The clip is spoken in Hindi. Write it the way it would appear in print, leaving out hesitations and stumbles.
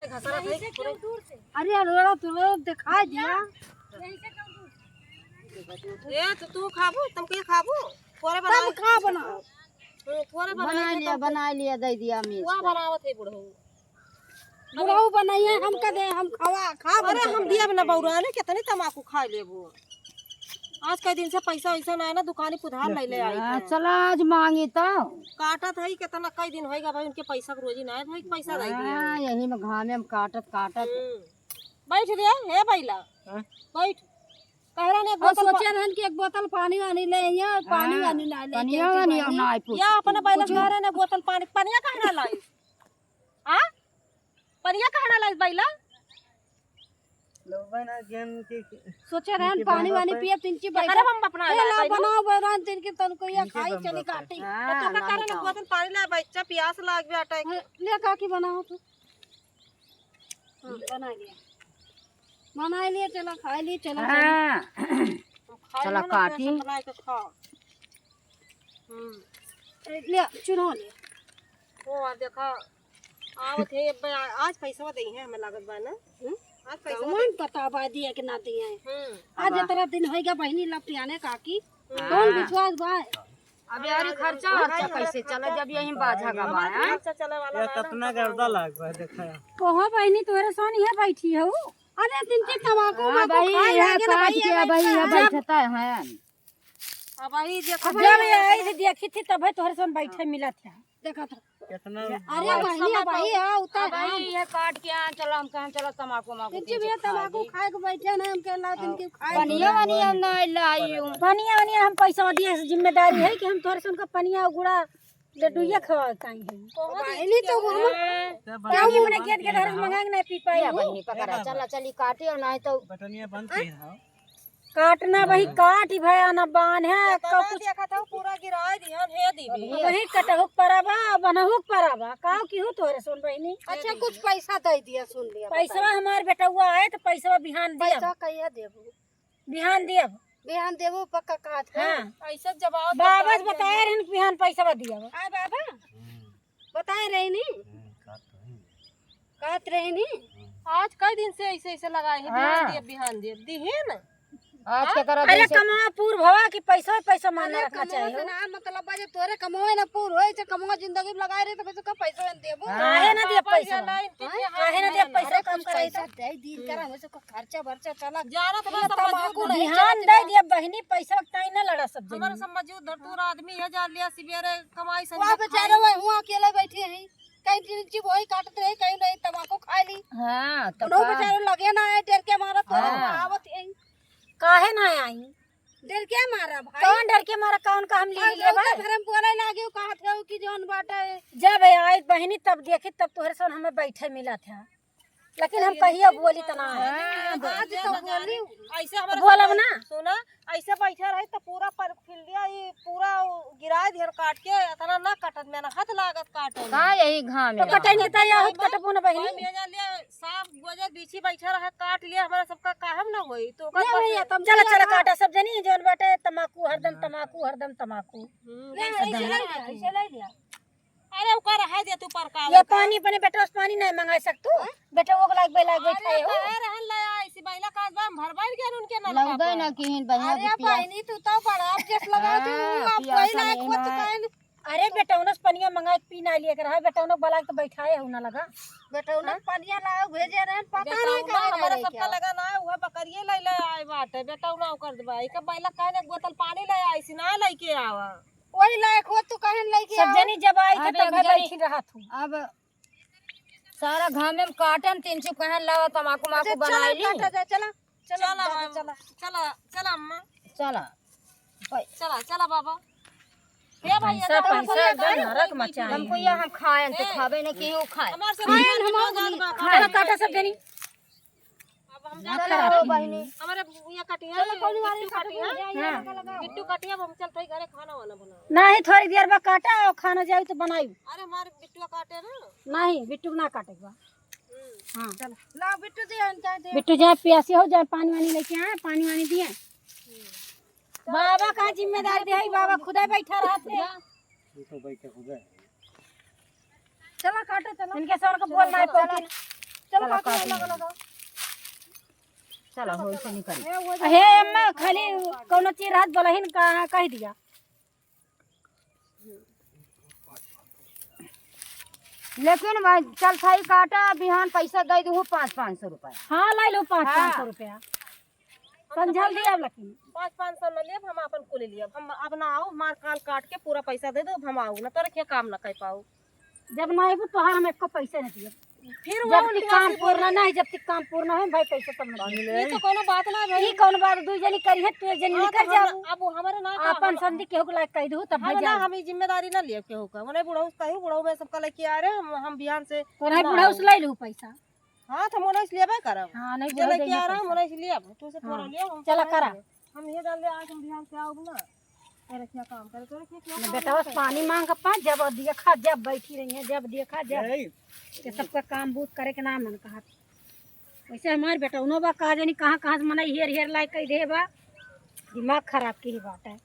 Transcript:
अरे अरोड़ा तू दिखा दिया ए तू खाबो तुम के खाबो थोड़े तब खा बनाओ थोड़े बना लिया दे दिया मीज वो बनावत है बुढ़ऊ बुढ़ऊ बनाइए हम का दे हम खा अरे हम दिया ना बौरा ने कितने तमाकू खा लेबो आज कई दिन से पैसा वैसा ना है ना दुकानी पुधार ले ले आई चला आज मांगी तो काटत है कितना कई दिन होएगा भाई उनके पैसा के रोजी ना है भाई पैसा दे दिया यही में घामे में काटत बैठ रे हे बैला बैठ कहरा ने बोतल सोचे रहन कि एक बोतल पानी वानी ले यहाँ पानी वानी ना ले पानी वानी ना पूछ या अपने बैला कहरा ने बोतल पानी पानिया कहना लाई हां पानिया कहना लाई बैला लोबना गेम के सोचे रहन पानी वानी पिए तीन ची करे हम अपना ला बनाओ बरान तीन के तन को ये खाई चली काटी तो का करे ने बोतल पानी ला बच्चा प्यास लाग गया अटैक ले काकी बनाओ तो बना लिए चला खा लिए चला चला काटी बना के खा ले चुनो ले ओ देखा आओ थे आज पैसा दे है हमें लागत बा ना आज पैसा मन पता बा दिए कि ना दिए आज इतना दिन होएगा बहनी लपटियाने काकी कौन विश्वास बा अब यार खर्चा कैसे चला जब यही बाजा का बा खर्चा चले वाला ये कितना गर्दा लाग बा देखा कोहा बहनी तोरे सोनी है बैठी है वो अरे दिन के तमाकू में भाई यहां काट के भाई ये बैठता है अब भाई देखो जब आई से देखी थी तब तोरे सोन बैठे मिला था देखा था कितना अरे बहनी भाई हां उतर भाई ये काट के आ चला हम कहां चला तमाकू माकू किंची भी तमाकू खाए के बैठे ना हम के ला दिन के खाए पनिया वनिया ना लाई हूं पनिया वनिया हम पैसा दिए से जिम्मेदारी है कि हम तोरे सोन का पनिया गुड़ा लड्डूया खवाताई है बहनी तो क्या हमने गेट के घर मंगाएंगे ना पी पाई बहनी पकड़ा चला चली काटे और नहीं तो बटनिया बंद कर हां काटना भाई काट भया ना बान है तो कुछ देखा था पूरा गिराए दिहन हे दीदी वही कटहुक परबा बनहुक परबा का की हो तोरे सोन बहनी अच्छा कुछ पैसा दे दिया सुन लिया पैसा हमार बेटवा आए तो पैसा बिहान दिया पैसा कहिया देबो बिहान दिया बिहान देबो पक्का कहत है हां पैसा जवाब बाबा बताए रहन बिहान पैसा दिया हां बाबा बताए रही नी कहत रही नी आज कई दिन से ऐसे ऐसे लगाए हैं बिहान दिए दिहे ना आज के करा अरे कमा पूर भवा की पैसा पैसा माने रखना चाहिए ना मतलब बाजे तोरे कमाए ना पूर होए से कमा जिंदगी में लगाए रे तो पैसा का पैसा देबो काहे ना दे पैसा काहे ना दे पैसा कम कराई पैसा दे दी करा वैसे को खर्चा वर्चा चला जाना तो तमाकू ध्यान दे दिया बहनी पैसा काई ना लड़ा सब दिन हमारा समझू धरतूर आदमी है जा लिया सिबेरे कमाई संग वहां बेचारे वहां अकेले बैठे हैं कहीं चीज वही काटते रहे कहीं नहीं तमाकू खा ली हां तो बेचारे लगे ना है डर के मारा तो आवत है काहे ना आई डर के मारा भाई कौन डर के मारा कौन का हम ले ले भाई फिर हम बोले लागे कहत है कि जोन बाटा है जब आई बहनी तब देखी तब तोहरे सन हमें बैठे मिला था लेकिन हम कहिया बोली तना आज तो बोली ऐसे हमारा बोलब ना सुना ऐसे बैठा रहे तो पूरा पर फिल्डिया ये पूरा गिरा दिहर काट के इतना ना काटत में ना हाथ लागत काटो का यही घाम तो कटेंगे त या होत कटबो ना बहनी मैं जा ले साफ गोजे बीची बैठा रहे काट लिया हमारा सबका काहम ना होई तो ओकर भैया तब चला चला काटा सब जनी जोन बाटे तमाकू हरदम तमाकू ऐसे ले लिया अरे ओकर है दे तू पर का ये पानी अपने बेटा से पानी नहीं मंगा सकतू बेटा वो लाग बैठे हो है रहन ले ऐसी बैला का बम भरबाई के उनके ना लगदा ना किहिन बढ़िया अरे पानी तू तो बड़ा आप जस लगा दे आप कोई ना खुद काइन अरे बेटा उनस पनिया मंगा के पीना लिए कर है बेटा उन बला के बैठाए हो ना लगा बेटा उन पनिया लाओ भेजे रहन पता नहीं का हमारा सबका लगा ना है बकरिए ले ले आए बाटे बेटा उना कर देबा एक बैला काने बोतल पानी ले आई सी ना लेके आवा वही लायक हो तू कहन लेके सब जनी जब आई त तब बैठी रहा तू अब सारा घाम में काटन 300 कहन लावा तमाकू माकू बनाई ली चला चला अम्मा चला चला बाबा हे भैया सब पैसा एकदम नरक मचा हमको ये हम खाए तो खावे न केहू खाए हमार से खाना काटा सब जनी अब हम जा बहिनी हमारे ये कटिया कोनी वाली कटिया बिट्टू कटिया हम चलते घरे खाना वाला बना नहीं थोड़ी देर बाद काटा और खाना जाई तो बनाई अरे हमारे बिट्टू काटे ना नहीं बिट्टू ना काटे बा हां चल ला बिट्टू दे बिट्टू जाए प्यासी हो जाए पानी वानी लेके आए पानी वानी दिए बाबा का जिम्मेदारी दे बाबा खुदा बैठा रहते तो बैठे खुदा चला काटो चला इनके सर को बोलना है पौती चल काट लगा चलो होई से निकल हे अम्मा खाली कोनो चीज रात बोलहिन कह दिया लेकिन भाई चल सही काटा बिहान पैसा दे दू 500 रुपया। हाँ ला लो 500 रुपया समझल दिया लेकिन 500 न लेब हम अपन कुल लियब हम अपना आओ मार काल काट के पूरा पैसा दे दो हम आओ ना तोरे के काम ना कर पाऊ जब ना आबू तो हम एको पैसे नहीं दिए फिर जब तक काम पूर्ण नहीं जब तक काम पूर्ण है भाई पैसे तब मिले ये तो कोनो बात ना भाई ई कौन बात दू जनी करी है तू जनी निकल जा अब हमारे ना अपन संधि केहू के लायक कह दू तब हम ना हम जिम्मेदारी ना लिए केहू का मने बुढ़ऊ कहियो बुढ़ऊ में सबका लेके आ रहे हम बिहान से तोरा बुढ़ा उस ले लू पैसा हां तो मोने से लेबे करब हां नहीं चले के आ रहा मोने से लेब तू से थोड़ा ले हम चला करा हम ये डाल ले आज हम बिहान से आओ ना अरे क्या काम करे तोरे क्या बेटा बस पानी मांग के पाँच जब दिया खा जब बैठी रही है जब देखा जब ये सबका काम बूत करे के नाम मन कहा वैसे हमारे बेटा उनो बा कहा जानी कहाँ कहाँ से मना हेर हेर लायक कह दे बा दिमाग खराब की ही बात है।